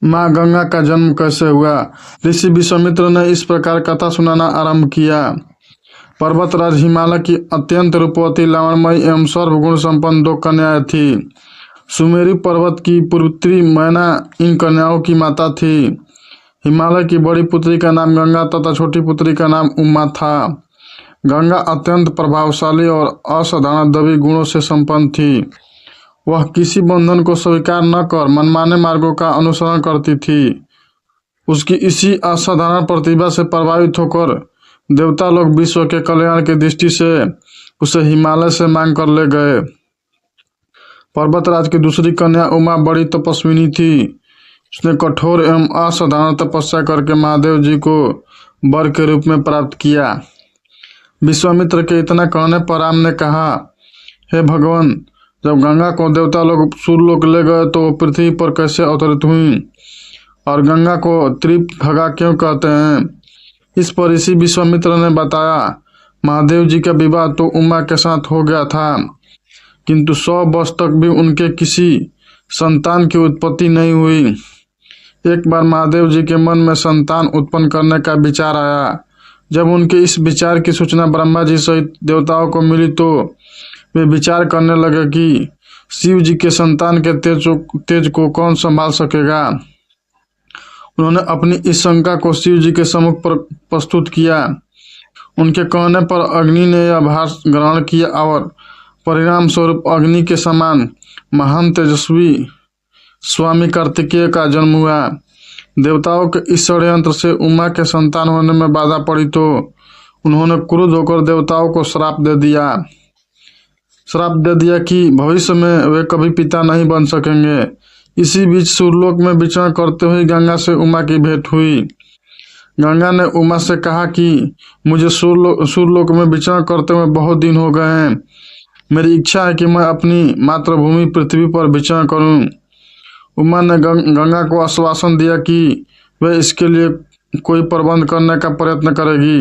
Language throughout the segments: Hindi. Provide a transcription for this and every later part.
माँ गंगा का जन्म कैसे हुआ। ऋषि विश्वामित्र ने इस प्रकार कथा सुनाना आरंभ किया। पर्वतराज हिमालय की अत्यंत रूपवती, लावण्यमयी एवं सर्वगुण संपन्न 2 कन्याएं थी। सुमेरु पर्वत की पुत्री मैना इन कन्याओं की माता थी। हिमालय की बड़ी पुत्री का नाम गंगा तथा छोटी पुत्री का नाम उमा था। गंगा अत्यंत प्रभावशाली और असाधारण दैवी गुणों से संपन्न थी। वह किसी बंधन को स्वीकार न कर मनमाने मार्गों का अनुसरण करती थी। उसकी इसी असाधारण प्रतिभा से प्रभावित होकर देवता लोग विश्व के कल्याण की दृष्टि से उसे हिमालय से मांग कर ले गए। पर्वतराज की दूसरी कन्या उमा बड़ी तपस्विनी थी। उसने कठोर एवं असाधारण तपस्या करके महादेव जी को वर के रूप में प्राप्त किया। विश्वामित्र के इतना कहने पर राम ने कहा, हे भगवान, जब गंगा को देवता लोग सूर्यलोक ले गए तो वो पृथ्वी पर कैसे अवतरित हुई, और गंगा को त्रिभगा क्यों कहते हैं। इस पर ऋषि विश्वामित्र ने बताया, महादेव जी का विवाह तो उमा के साथ हो गया था, किंतु 100 वर्ष तक भी उनके किसी संतान की उत्पत्ति नहीं हुई। एक बार महादेव जी के मन में संतान उत्पन्न करने का विचार आया। जब उनके इस विचार की सूचना ब्रह्मा जी सहित देवताओं को मिली तो वे विचार करने लगे कि शिव जी के संतान के तेज को कौन संभाल सकेगा। उन्होंने अपनी इस शंका को शिव जी के सम्मुख पर प्रस्तुत किया। उनके कहने पर अग्नि ने यह भार ग्रहण किया और परिणाम स्वरूप अग्नि के समान महान तेजस्वी स्वामी कार्तिकेय का जन्म हुआ। देवताओं के इस षड्यंत्र से उमा के संतान होने में बाधा पड़ी तो उन्होंने क्रुद्ध होकर देवताओं को श्राप दे दिया कि भविष्य में वे कभी पिता नहीं बन सकेंगे। इसी बीच सूर्यलोक में विचरण करते हुए गंगा से उमा की भेंट हुई। गंगा ने उमा से कहा कि मुझे सूर्यलोक में विचरण करते हुए बहुत दिन हो गए हैं। मेरी इच्छा है कि मैं अपनी मातृभूमि पृथ्वी पर विचरण करूं। उमा ने गंगा को आश्वासन दिया कि वह इसके लिए कोई प्रबंध करने का प्रयत्न करेगी।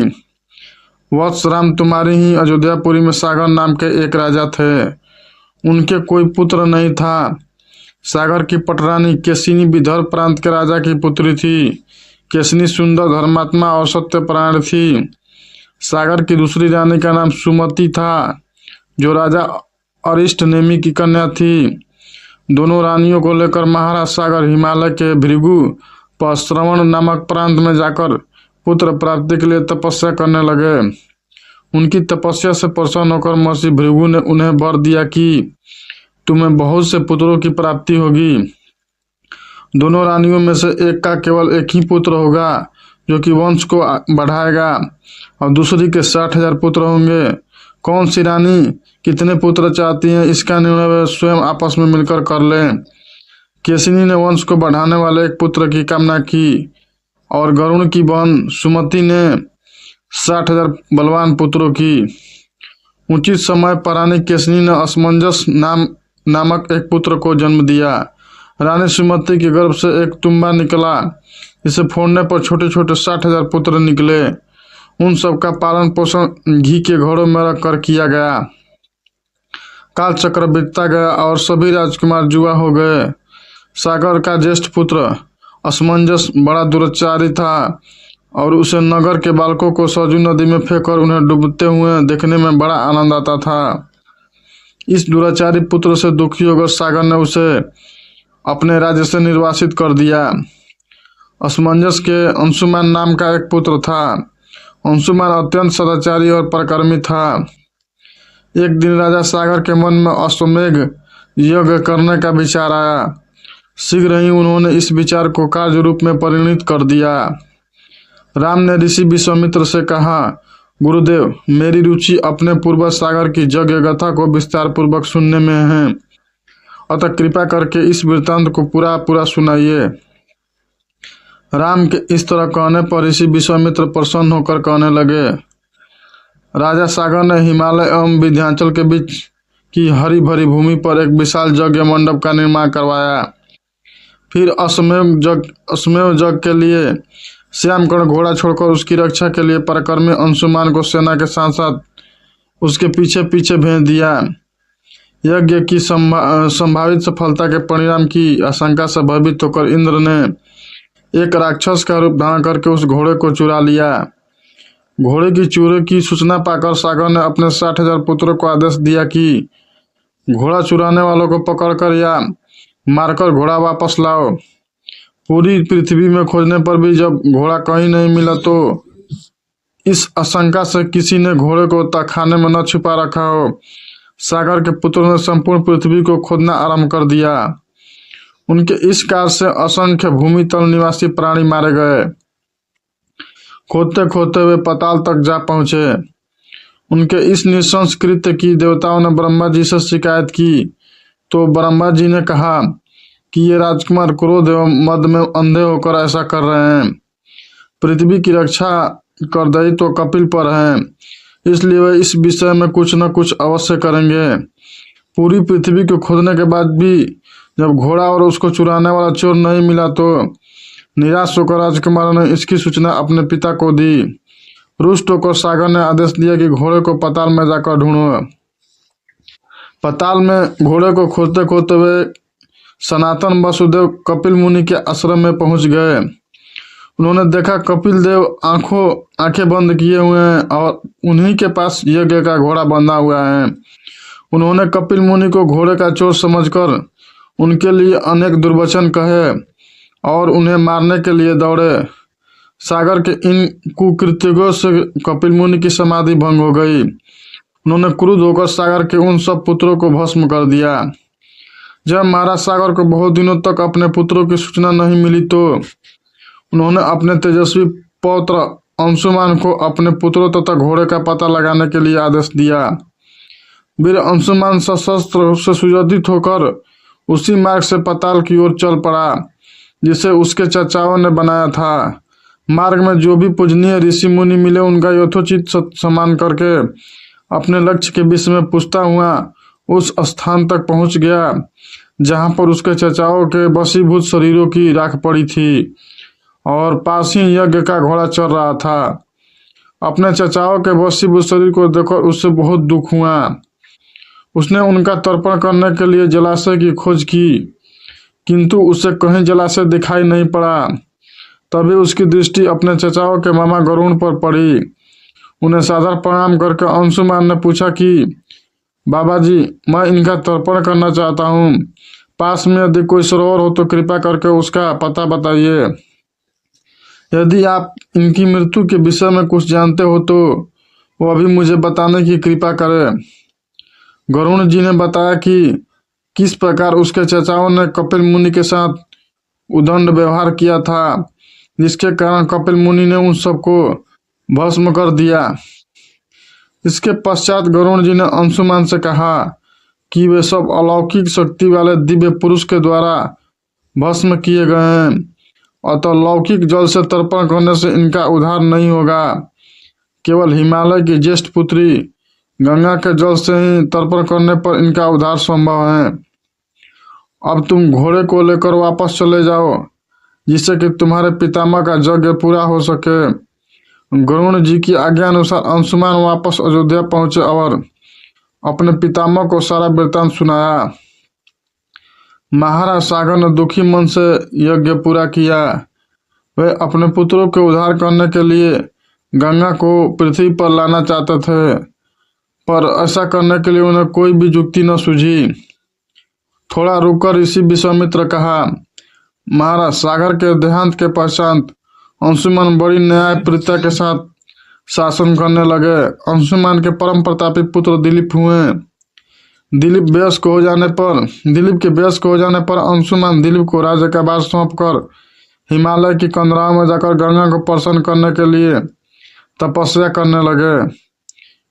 वत्स राम, तुम्हारी ही अयोध्यापुरी में सागर नाम के एक राजा थे। उनके कोई पुत्र नहीं था। सागर की पटरानी केशिनी विदर्भ प्रांत के राजा की पुत्री थी। केशिनी सुंदर, धर्मात्मा और सत्यपरायण थी। सागर की दूसरी रानी का नाम सुमति था, जो राजा अरिष्ट नेमि की कन्या थी। दोनों रानियों को लेकर महाराज सागर हिमालय के भृगु पर श्रवण नामक प्रांत में जाकर पुत्र प्राप्ति के लिए तपस्या करने लगे। उनकी तपस्या से प्रसन्न होकर महर्षि भृगु ने उन्हें वर दिया कि तुम्हें बहुत से पुत्रों की प्राप्ति होगी। दोनों रानियों में से एक का केवल एक ही पुत्र होगा, जो कि वंश को बढ़ाएगा, और दूसरी के 60,000 पुत्र होंगे। कौन सी रानी कितने पुत्र चाहती है, इसका निर्णय वे स्वयं आपस में मिलकर कर लें। केशिनी ने वंश को बढ़ाने वाले एक पुत्र की कामना की, और गरुण की बहन सुमति ने 60,000 बलवान पुत्रों की। उचित समय पर रानी केशिनी ने असमंजस नामक एक पुत्र को जन्म दिया। रानी सुमति के गर्भ से एक तुम्बा निकला। इसे फोड़ने पर छोटे छोटे 60,000 पुत्र निकले। उन सब का पालन पोषण घी के घड़ों में रख कर किया गया। काल चक्र बीतता गया और सभी राजकुमार जुआ हो गए। सागर का ज्येष्ठ पुत्र असमंजस बड़ा दुराचारी था और उसे नगर के बालकों को सरजू नदी में फेंककर उन्हें डूबते हुए देखने में बड़ा आनंद आता था। इस दुराचारी पुत्र से दुखी होकर सागर ने उसे अपने राज्य से निर्वासित कर दिया। असमंजस के अंशुमान नाम का एक पुत्र था। अंशुमान अत्यंत सदाचारी और पराक्रमी था। एक दिन राजा सागर के मन में अश्वमेघ यज्ञ करने का विचार आया। शीघ्र ही उन्होंने इस विचार को कार्य रूप में परिणत कर दिया। राम ने ऋषि विश्वामित्र से कहा, गुरुदेव, मेरी रुचि अपने पूर्वज सागर की यज्ञ गाथा को विस्तार पूर्वक सुनने में है, अतः कृपा करके इस वृत्तांत को पूरा सुनाइए। राम के इस तरह कहने पर ऋषि विश्वामित्र प्रसन्न होकर कहने लगे, राजा सागर ने हिमालय एवं विंध्याचल के बीच की हरी भरी भूमि पर एक विशाल यज्ञ मंडप का निर्माण करवाया। फिर अश्वमेध यज्ञ के लिए श्यामकर्ण घोड़ा छोड़कर उसकी रक्षा के लिए पराक्रमी अंशुमान को सेना के साथ साथ उसके पीछे पीछे भेज दिया। यज्ञ की संभावित सफलता के परिणाम की आशंका से भयभीत होकर इंद्र ने एक राक्षस का रूप धारण करके उस घोड़े को चुरा लिया। घोड़े की चोरी की सूचना पाकर सागर ने अपने 60,000 पुत्रों को आदेश दिया कि घोड़ा चुराने वालों को पकड़कर या मारकर घोड़ा वापस लाओ। पूरी पृथ्वी में खोजने पर भी जब घोड़ा कहीं नहीं मिला तो इस आशंका से किसी ने घोड़े को तहखाने में न छुपा रखा हो, सागर के पुत्रों ने संपूर्ण पृथ्वी को खोदना आरंभ कर दिया। उनके इस कार्य से असंख्य भूमि तल निवासी प्राणी मारे गए। खोदते खोदते वे पाताल तक जा पहुंचे। उनके इस नृशंस कृत्य की देवताओं ने ब्रह्मा जी से शिकायत की तो ब्रह्मा जी ने कहा कि ये राजकुमार क्रोध एवं मद में अंधे होकर ऐसा कर रहे हैं। पृथ्वी की रक्षा कर दई तो कपिल पर हैं, इसलिए वे इस विषय में कुछ न कुछ अवश्य करेंगे। पूरी पृथ्वी को खोदने के बाद भी जब घोड़ा और उसको चुराने वाला चोर नहीं मिला तो निराश होकर राजकुमार ने इसकी सूचना अपने पिता को दी। रुष्ट होकर सागर ने आदेश दिया कि घोड़े को पाताल में जाकर ढूंढो। पाताल में घोड़े को खोदते खोदते वे सनातन वसुदेव कपिल मुनि के आश्रम में पहुंच गए। उन्होंने देखा कपिल देव आंखें बंद किए हुए हैं और उन्हीं के पास यज्ञ का घोड़ा बंधा हुआ है। उन्होंने कपिल मुनि को घोड़े का चोर समझकर उनके लिए अनेक दुर्वचन कहे और उन्हें मारने के लिए दौड़े। सागर के इन कुकृत्यों से कपिल मुनि की समाधि भंग हो गई। उन्होंने क्रुद्ध होकर सागर के उन सब पुत्रों को भस्म कर दिया। जब महाराज सागर को बहुत दिनों तक अपने पुत्रों की सूचना नहीं मिली तो उन्होंने अपने तेजस्वी पौत्र अंशुमान को अपने पुत्रों तथा घोड़े का पता लगाने के लिए आदेश दिया। वीर अंशुमान सशस्त्र रूप से सुसज्जित होकर उसी मार्ग से पाताल की ओर चल पड़ा जिसे उसके चचाओं ने बनाया था। मार्ग में जो भी पूजनीय ऋषि मुनि मिले उनका यथोचित सम्मान करके अपने लक्ष्य के विषय में पूछता हुआ उस स्थान तक पहुंच गया जहां पर उसके चचाओं के वशीभूत शरीरों की राख पड़ी थी और पास ही यज्ञ का घोड़ा चल रहा था। अपने चचाओं के वशीभूत शरीर को देखकर उससे बहुत दुख हुआ। उसने उनका तर्पण करने के लिए जलाशय की खोज की किंतु उसे कहीं जलाशय दिखाई नहीं पड़ा। तभी उसकी दृष्टि अपने चचाओं के मामा गरुण पर पड़ी। उन्हें सादर प्रणाम करके अंशुमान ने पूछा कि बाबा जी, मैं इनका तर्पण करना चाहता हूँ। पास में यदि कोई सरोवर हो तो कृपा करके उसका पता बताइए। यदि आप इनकी मृत्यु के विषय में कुछ जानते हो तो वो अभी मुझे बताने की कृपा करें। गरुण जी ने बताया कि किस प्रकार उसके चचाओं ने कपिल मुनि के साथ उदंड व्यवहार किया था, जिसके कारण कपिल मुनि ने उन सबको भस्म कर दिया। इसके पश्चात गरुण जी ने अंशुमान से कहा कि वे सब अलौकिक शक्ति वाले दिव्य पुरुष के द्वारा भस्म किए गए हैं, अतः लौकिक जल से तर्पण करने से इनका उद्धार नहीं होगा। केवल हिमालय की ज्येष्ठ पुत्री गंगा के जल से ही तर्पण करने पर इनका उद्धार संभव है। अब तुम घोड़े को लेकर वापस चले जाओ जिससे कि तुम्हारे पितामह का यज्ञ पूरा हो सके। गरुण जी की आज्ञा अनुसार अंशुमान वापस अयोध्या पहुंचे और अपने पितामह को सारा वृत्तांत सुनाया। महाराज सागर ने दुखी मन से यज्ञ पूरा किया। वे अपने पुत्रों के उद्धार करने के लिए गंगा को पृथ्वी पर लाना चाहते थे, पर ऐसा करने के लिए उन्हें कोई भी युक्ति न सूझी। थोड़ा रुककर ऋषि विश्वामित्र कहा, महाराज सागर के देहांत के पश्चात अंशुमान बड़ी न्यायप्रियता के साथ शासन करने लगे। अंशुमान के परम प्रतापी पुत्र दिलीप हुए। दिलीप के वयस्क हो जाने पर अंशुमान दिलीप को राज्य का भार सौंपकर हिमालय की कंदराओं में जाकर गंगा को प्रसन्न करने के लिए तपस्या करने लगे,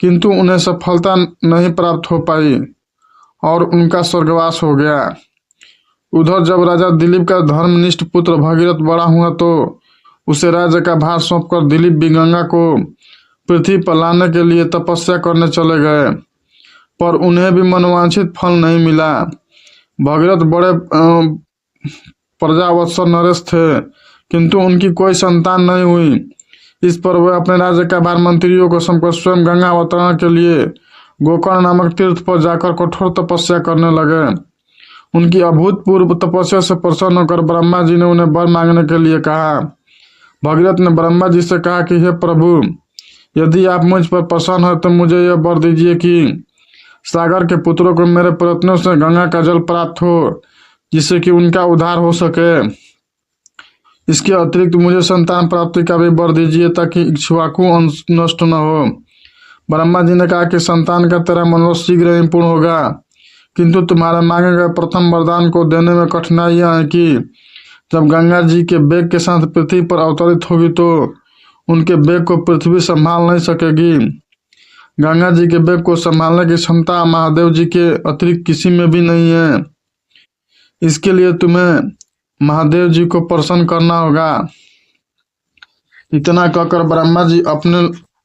किंतु उन्हें सफलता नहीं प्राप्त हो पाई और उनका स्वर्गवास हो गया। उधर जब राजा दिलीप का धर्मनिष्ठ पुत्र भगीरथ बड़ा हुआ तो उसे राज्य का भार सौंपकर दिलीप भी गंगा को पृथ्वी पर लाने के लिए तपस्या करने चले गए, पर उन्हें भी मनोवांछित फल नहीं मिला। भगीरथ बड़े प्रजावत्सल नरेश थे, किंतु उनकी कोई संतान नहीं हुई। इस पर वे अपने राज्य का भार मंत्रियों को सौंपकर स्वयं गंगा अवतरण के लिए गोकर्ण नामक तीर्थ पर जाकर कठोर तपस्या करने लगे। उनकी अभूतपूर्व तपस्या से प्रसन्न होकर ब्रह्मा जी ने उन्हें वर मांगने के लिए कहा। भगीरथ ने ब्रह्मा जी से कहा कि हे प्रभु, यदि आप मुझ पर प्रसन्न हैं तो मुझे यह वर दीजिए कि सागर के पुत्रों को मेरे प्रयत्नों से गंगा का जल प्राप्त हो, जिससे कि उनका उद्धार हो सके। इसके अतिरिक्त मुझे संतान प्राप्ति का भी वर दीजिए ताकि इक्ष्वाकु अंश नष्ट न हो। ब्रह्मा जी ने कहा कि संतान का तेरा मनोरथ शीघ्र ही पूर्ण होगा, किंतु तुम्हारे मांगे गए प्रथम वरदान को देने में कठिनाइयां हैं कि जब गंगा जी के वेग के साथ पृथ्वी पर अवतरित होगी तो उनके वेग को पृथ्वी संभाल नहीं सकेगी। गंगा जी के वेग को संभालने की क्षमता महादेव जी के अतिरिक्त किसी में भी नहीं है। इसके लिए तुम्हें महादेव जी को प्रसन्न करना होगा। इतना कहकर ब्रह्मा जी अपने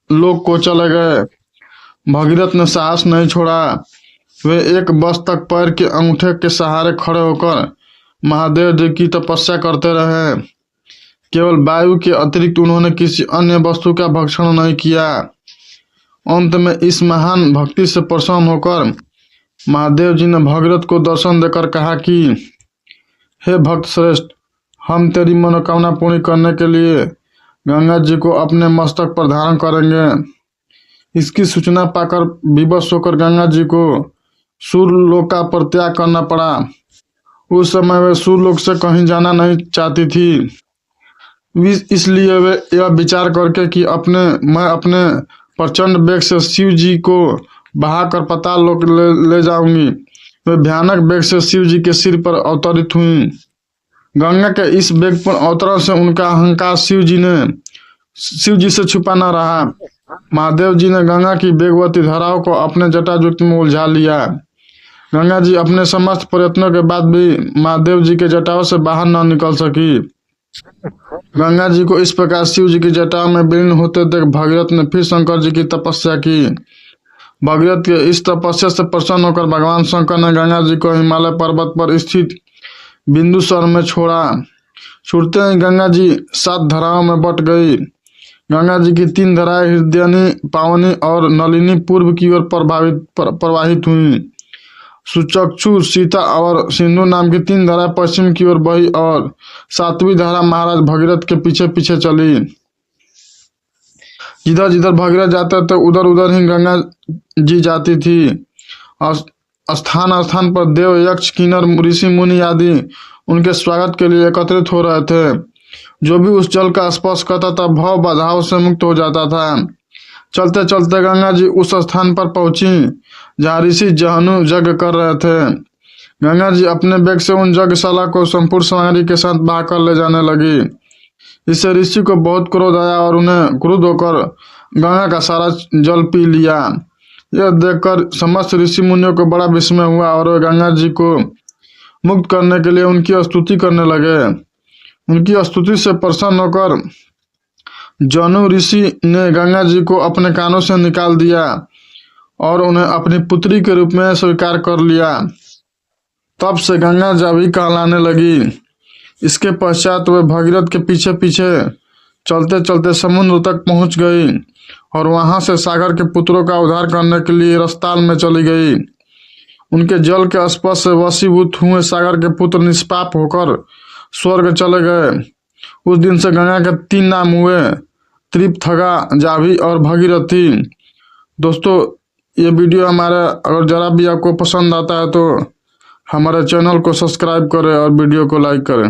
लोक को चले गए। भगीरथ ने साहस नहीं छोड़ा। वे एक वर्ष तक पैर के अंगूठे के सहारे खड़े होकर महादेव जी की तपस्या करते रहे। केवल वायु के अतिरिक्त उन्होंने किसी अन्य वस्तु का भक्षण नहीं किया। अंत में इस महान भक्ति से प्रसन्न होकर महादेव जी ने भगीरथ को दर्शन देकर कहा कि हे भक्त श्रेष्ठ, हम तेरी मनोकामना पूरी करने के लिए गंगा जी को अपने मस्तक पर धारण करेंगे। इसकी सूचना पाकर विवश होकर गंगा जी को सूर्यलोक का परित्याग करना पड़ा। उस समय वे सूर्यलोक से कहीं जाना नहीं चाहती थी। इसलिए वे यह विचार करके कि मैं अपने प्रचंड वेग से शिव जी को बहाकर पाताल लोक ले जाऊंगी, वे भयानक वेग से शिव जी के सिर पर अवतरित हुई। गंगा के इस वेगपूर्ण अवतरण से उनका अहंकार शिव जी से छुपा न रहा। महादेव जी ने गंगा की वेगवती धाराओं को अपने जटाजुट में उलझा लिया। गंगा जी अपने समस्त प्रयत्नों के बाद भी महादेव जी के जटाओं से बाहर न निकल सकी। गंगा जी को इस प्रकार शिव जी की जटाओं में विलीन होते देख भगीरथ ने फिर शंकर जी की तपस्या की। भगीरथ के इस तपस्या से प्रसन्न होकर भगवान शंकर ने गंगा जी को हिमालय पर्वत पर स्थित बिंदुसर में छोड़ा। छूटते ही गंगा जी 7 धाराओं में बट गई। गंगा जी की 3 धाराएं हृदयनी, पावनी और नलिनी पूर्व की ओर प्रवाहित हुई। सुचक्षु, सीता और सिंधु नाम की 3 धाराएं पश्चिम की ओर बही और 7वीं धारा महाराज भगीरथ के पीछे पीछे चली। जिधर जिधर भगीरथ जाते थे उधर उधर ही गंगा जी जाती थी। स्थान स्थान पर देव, यक्ष, किन्नर, ऋषि, मुनि आदि उनके स्वागत के लिए एकत्रित हो रहे थे। जो भी उस जल का स्पर्श करता था भव बाधाओं से मुक्त हो जाता था। चलते चलते गंगा जी उस स्थान पर पहुंची जहाँ ऋषि जहनु यज्ञ कर रहे थे। गंगा जी अपने वेग से उन यज्ञशाला को संपूर्ण सामग्री के साथ बहाकर ले जाने लगी। इससे ऋषि को बहुत क्रोध आया और उन्हें क्रुद्ध होकर गंगा का सारा जल पी लिया। यह देखकर समस्त ऋषि मुनियों को बड़ा विस्मय हुआ और वे गंगा जी को मुक्त करने के लिए उनकी स्तुति करने लगे। उनकी स्तुति से प्रसन्न होकर जनु ऋषि ने गंगा जी को अपने कानों से निकाल दिया और उन्हें अपनी पुत्री के रूप में स्वीकार कर लिया। तब से गंगा जावी कहलाने लगी। इसके पश्चात वे भगीरथ के पीछे पीछे चलते चलते समुद्र तक पहुंच गई और वहां से सागर के पुत्रों का उद्धार करने के लिए रसताल में चली गई। उनके जल के स्पर्श से वशीभूत हुए सागर के पुत्र निष्पाप होकर स्वर्ग चले गए। उस दिन से गंगा के 3 नाम हुए, त्रिपथगा, जाभी और भगीरथी। दोस्तों, ये वीडियो हमारा अगर जरा भी आपको पसंद आता है तो हमारे चैनल को सब्सक्राइब करें और वीडियो को लाइक करें।